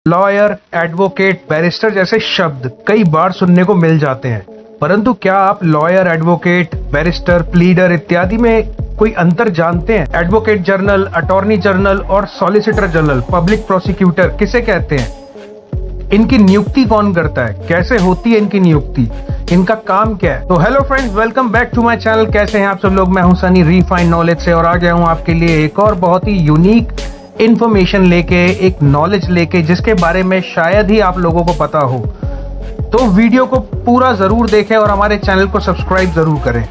Lawyer, advocate, barrister जैसे शब्द कई बार सुनने को मिल जाते हैं, परंतु क्या आप लॉयर, एडवोकेट, बैरिस्टर, प्लीडर इत्यादि में कोई अंतर जानते हैं? एडवोकेट जनरल, अटॉर्नी जनरल और सॉलिसिटर जनरल, पब्लिक प्रोसिक्यूटर किसे कहते हैं? इनकी नियुक्ति कौन करता है? कैसे होती है इनकी नियुक्ति? इनका काम क्या है? तो hello friends, welcome back to my channel. कैसे हैं आप सब लोग? मैं हूं सनी रिफाइंड नॉलेज से और आ गया हूं आपके लिए एक और बहुत ही यूनिक इन्फॉर्मेशन लेके, एक नॉलेज लेके जिसके बारे में शायद ही आप लोगों को पता हो। तो वीडियो को पूरा जरूर देखें और हमारे चैनल को सब्सक्राइब जरूर करें।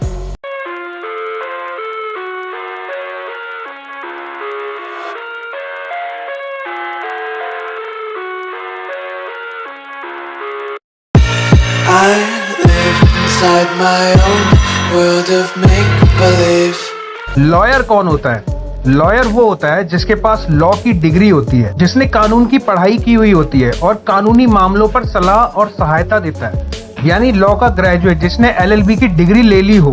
I live inside my own world of make-believe. Lawyer कौन होता है? लॉयर वो होता है जिसके पास लॉ की डिग्री होती है, जिसने कानून की पढ़ाई की हुई होती है और कानूनी मामलों पर सलाह और सहायता देता है। यानी लॉ का ग्रेजुएट जिसने LLB की डिग्री ले ली हो,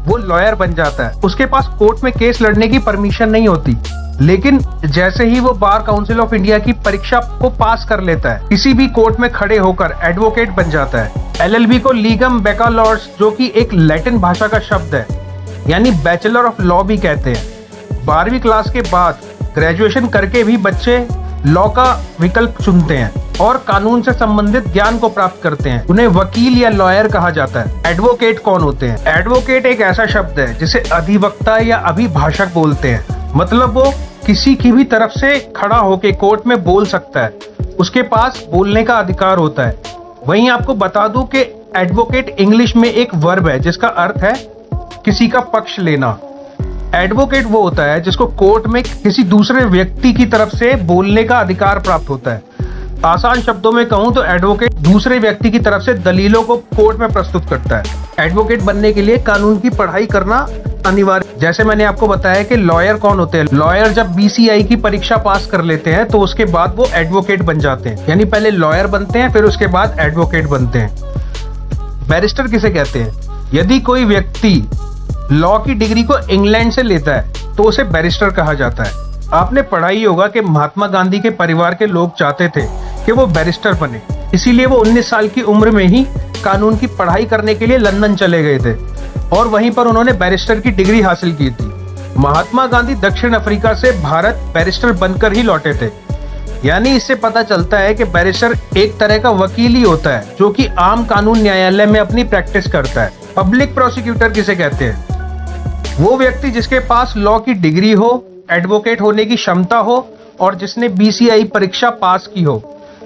वो लॉयर बन जाता है। उसके पास कोर्ट में केस लड़ने की परमिशन नहीं होती, लेकिन जैसे ही वो बार काउंसिल ऑफ इंडिया की परीक्षा को पास कर लेता है, किसी भी कोर्ट में खड़े होकर एडवोकेट बन जाता है। LLB को लीगम बैकालॉर्स, जो कि एक लैटिन भाषा का शब्द है, यानी बैचलर ऑफ लॉ भी कहते हैं। 12वीं क्लास के बाद ग्रेजुएशन करके भी बच्चे लॉ का विकल्प चुनते हैं और कानून से संबंधित ज्ञान को प्राप्त करते हैं। उन्हें वकील या लॉयर कहा जाता है। एडवोकेट कौन होते हैं? एडवोकेट एक ऐसा शब्द है जिसे अधिवक्ता या अभिभाषक बोलते हैं। मतलब वो किसी की भी तरफ से खड़ा होकर कोर्ट में बोल सकता है, उसके पास बोलने का अधिकार होता है। वहीं आपको बता दूं कि एडवोकेट इंग्लिश में एक वर्ब है जिसका अर्थ है किसी का पक्ष लेना। एडवोकेट वो होता है जिसको कोर्ट में किसी दूसरे व्यक्ति की तरफ से बोलने का अधिकार प्राप्त होता है। आसान शब्दों में कहूं तो एडवोकेट दूसरे व्यक्ति की तरफ से दलीलों को कोर्ट में प्रस्तुत करता है। एडवोकेट बनने के लिए कानून की पढ़ाई करना अनिवार्य। जैसे मैंने आपको बताया कि लॉयर कौन होते हैं। लॉयर जब BCI की परीक्षा पास कर लेते हैं तो उसके बाद वो एडवोकेट बन जाते हैं। यानी पहले लॉयर बनते हैं, फिर उसके बाद एडवोकेट बनते हैं। बैरिस्टर किसे कहते हैं? यदि कोई व्यक्ति लॉ की डिग्री को इंग्लैंड से लेता है तो उसे बैरिस्टर कहा जाता है। आपने पढ़ा ही होगा कि महात्मा गांधी के परिवार के लोग चाहते थे कि वो बैरिस्टर बने, इसीलिए वो 19 साल की उम्र में ही कानून की पढ़ाई करने के लिए लंदन चले गए थे और वहीं पर उन्होंने बैरिस्टर की डिग्री हासिल की थी। महात्मा गांधी दक्षिण अफ्रीका से भारत बैरिस्टर बनकर ही लौटे थे। यानी इससे पता चलता है कि बैरिस्टर एक तरह का वकील ही होता है जो कि आम कानून न्यायालय में अपनी प्रैक्टिस करता है। पब्लिक प्रोसिक्यूटर किसे कहते हैं? वो व्यक्ति जिसके पास लॉ की डिग्री हो, एडवोकेट होने की क्षमता हो और जिसने BCI परीक्षा पास की हो।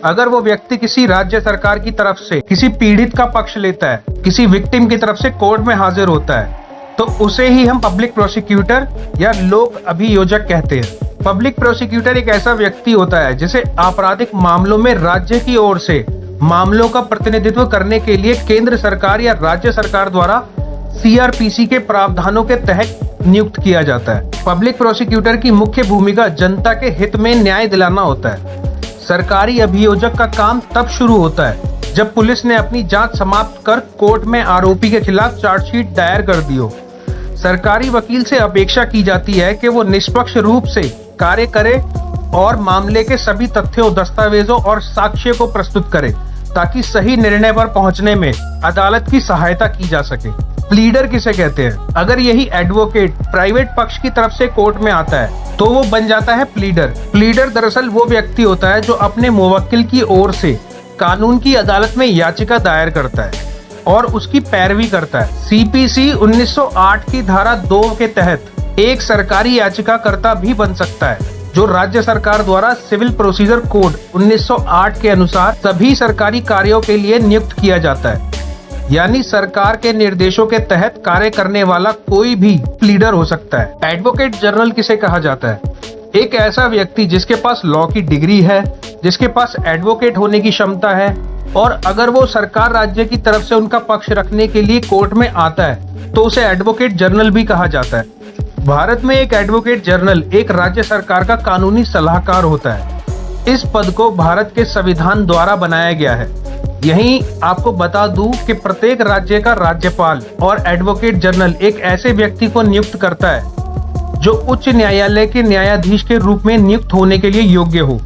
अगर वो व्यक्ति किसी राज्य सरकार की तरफ से किसी पीड़ित का पक्ष लेता है, किसी विक्टिम की तरफ से कोर्ट में हाजिर होता है, तो उसे ही हम पब्लिक प्रोसिक्यूटर या लोक अभियोजक कहते हैं। पब्लिक प्रोसिक्यूटर एक ऐसा व्यक्ति होता है जिसे आपराधिक मामलों में राज्य की ओर से मामलों का प्रतिनिधित्व करने के लिए केंद्र सरकार या राज्य सरकार द्वारा CRPC के प्रावधानों के तहत नियुक्त किया जाता है। पब्लिक प्रोसिक्यूटर की मुख्य भूमिका जनता के हित में न्याय दिलाना होता है। सरकारी अभियोजक का काम तब शुरू होता है जब पुलिस ने अपनी जांच समाप्त कर कोर्ट में आरोपी के खिलाफ चार्जशीट दायर कर दी हो। सरकारी वकील से अपेक्षा की जाती है कि वो निष्पक्ष रूप से कार्य करे और मामले के सभी तथ्यों, दस्तावेजों और साक्ष्य को प्रस्तुत करे ताकि सही निर्णय पर पहुंचने में अदालत की सहायता की जा सके। प्लीडर किसे कहते हैं? अगर यही एडवोकेट प्राइवेट पक्ष की तरफ से कोर्ट में आता है तो वो बन जाता है प्लीडर। प्लीडर दरअसल वो व्यक्ति होता है जो अपने मुवक्किल की ओर से कानून की अदालत में याचिका दायर करता है और उसकी पैरवी करता है। CPC 1908 की धारा 2 के तहत एक सरकारी याचिकाकर्ता भी बन सकता है जो राज्य सरकार द्वारा सिविल प्रोसीजर कोड 1908 के अनुसार सभी सरकारी कार्यों के लिए नियुक्त किया जाता है। यानी सरकार के निर्देशों के तहत कार्य करने वाला कोई भी प्लीडर हो सकता है। एडवोकेट जनरल किसे कहा जाता है? एक ऐसा व्यक्ति जिसके पास लॉ की डिग्री है, जिसके पास एडवोकेट होने की क्षमता है और अगर वो सरकार राज्य की तरफ से उनका पक्ष रखने के लिए कोर्ट में आता है तो उसे एडवोकेट जनरल भी कहा जाता है। भारत में एक एडवोकेट जनरल एक राज्य सरकार का कानूनी सलाहकार होता है। इस पद को भारत के संविधान द्वारा बनाया गया है। यहीं आपको बता दूं कि प्रत्येक राज्य का राज्यपाल और एडवोकेट जनरल एक ऐसे व्यक्ति को नियुक्त करता है जो उच्च न्यायालय के न्यायाधीश के रूप में नियुक्त होने के लिए योग्य हो।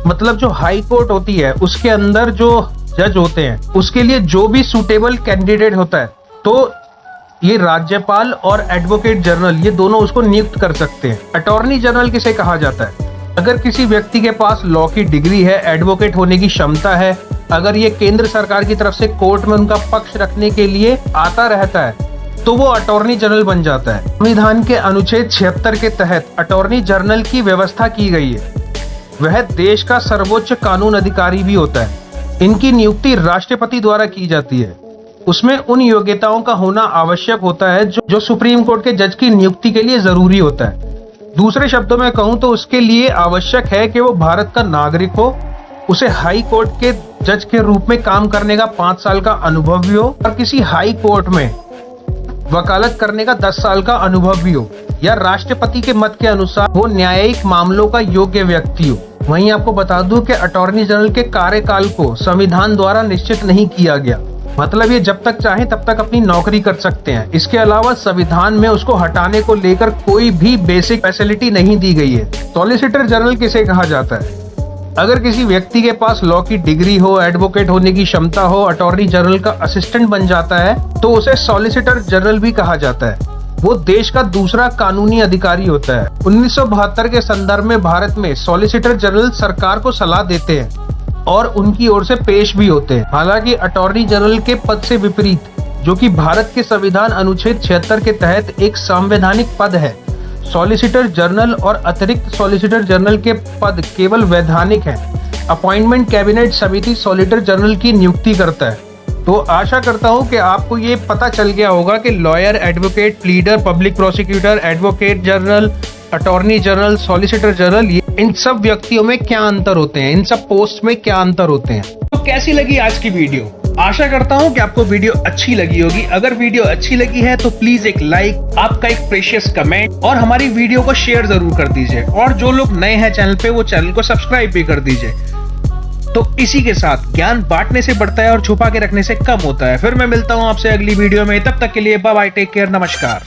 मतलब जो हाई कोर्ट होती है उसके अंदर जो जज होते हैं उसके लिए जो भी सूटेबल कैंडिडेट होता है तो ये राज्यपाल और एडवोकेट जनरल ये दोनों उसको नियुक्त कर सकते हैं। अटॉर्नी जनरल किसे कहा जाता है? अगर किसी व्यक्ति के पास लॉ की डिग्री है, एडवोकेट होने की क्षमता है, अगर ये केंद्र सरकार की तरफ से कोर्ट में उनका पक्ष रखने के लिए आता रहता है तो वो अटॉर्नी जनरल बन जाता है। संविधान के अनुच्छेद 76 के तहत अटॉर्नी जनरल की व्यवस्था की गई है। वह देश का सर्वोच्च कानून अधिकारी भी होता है। इनकी नियुक्ति राष्ट्रपति द्वारा की जाती है। उसमें उन योग्यताओं का होना आवश्यक होता है जो सुप्रीम कोर्ट के जज की नियुक्ति के लिए जरूरी होता है। दूसरे शब्दों में कहूं तो उसके लिए आवश्यक है कि वो भारत का नागरिक हो, उसे हाई कोर्ट के जज के रूप में काम करने का 5 साल का अनुभव भी हो और किसी हाई कोर्ट में वकालत करने का 10 साल का अनुभव भी हो, या राष्ट्रपति के मत के अनुसार वो न्यायिक मामलों का योग्य व्यक्ति हो। वहीं आपको बता दूं कि अटॉर्नी जनरल के कार्यकाल को संविधान द्वारा निश्चित नहीं किया गया, मतलब ये जब तक चाहे तब तक अपनी नौकरी कर सकते हैं। इसके अलावा संविधान में उसको हटाने को लेकर कोई भी बेसिक फैसिलिटी नहीं दी गई है। सॉलिसिटर जनरल किसे कहा जाता है? अगर किसी व्यक्ति के पास लॉ की डिग्री हो, एडवोकेट होने की क्षमता हो, अटॉर्नी जनरल का असिस्टेंट बन जाता है तो उसे सॉलिसिटर जनरल भी कहा जाता है। वो देश का दूसरा कानूनी अधिकारी होता है। 1972 के संदर्भ में भारत में सॉलिसिटर जनरल सरकार को सलाह देते हैं और उनकी ओर से पेश भी होते हैं। हालांकि अटॉर्नी जनरल के पद से विपरीत, जो कि भारत के संविधान अनुच्छेद 76 के तहत एक संवैधानिक पद है, सॉलिसिटर जनरल और अतिरिक्त सॉलिसिटर जनरल के पद केवल वैधानिक हैं। अपॉइंटमेंट कैबिनेट समिति सॉलिसिटर जनरल की नियुक्ति करता है। तो आशा करता हूं कि आपको ये पता चल गया होगा कि lawyer, advocate, pleader, public prosecutor, advocate general, attorney general, solicitor general, इन सब व्यक्तियों में क्या अंतर होते हैं, इन सब पोस्ट में क्या अंतर होते हैं। तो कैसी लगी आज की वीडियो? आशा करता हूं कि आपको वीडियो अच्छी लगी होगी। अगर वीडियो अच्छी लगी है तो प्लीज एक लाइक, आपका एक प्रेशियस कमेंट और हमारी वीडियो को शेयर जरूर कर दीजिए। और जो लोग नए हैं चैनल पे वो चैनल को सब्सक्राइब भी कर दीजिए। तो इसी के साथ ज्ञान बांटने से बढ़ता है और छुपा के रखने से कम होता है। फिर मैं मिलता हूं आपसे अगली वीडियो में। तब तक के लिए बाय बाय, टेक केयर, नमस्कार।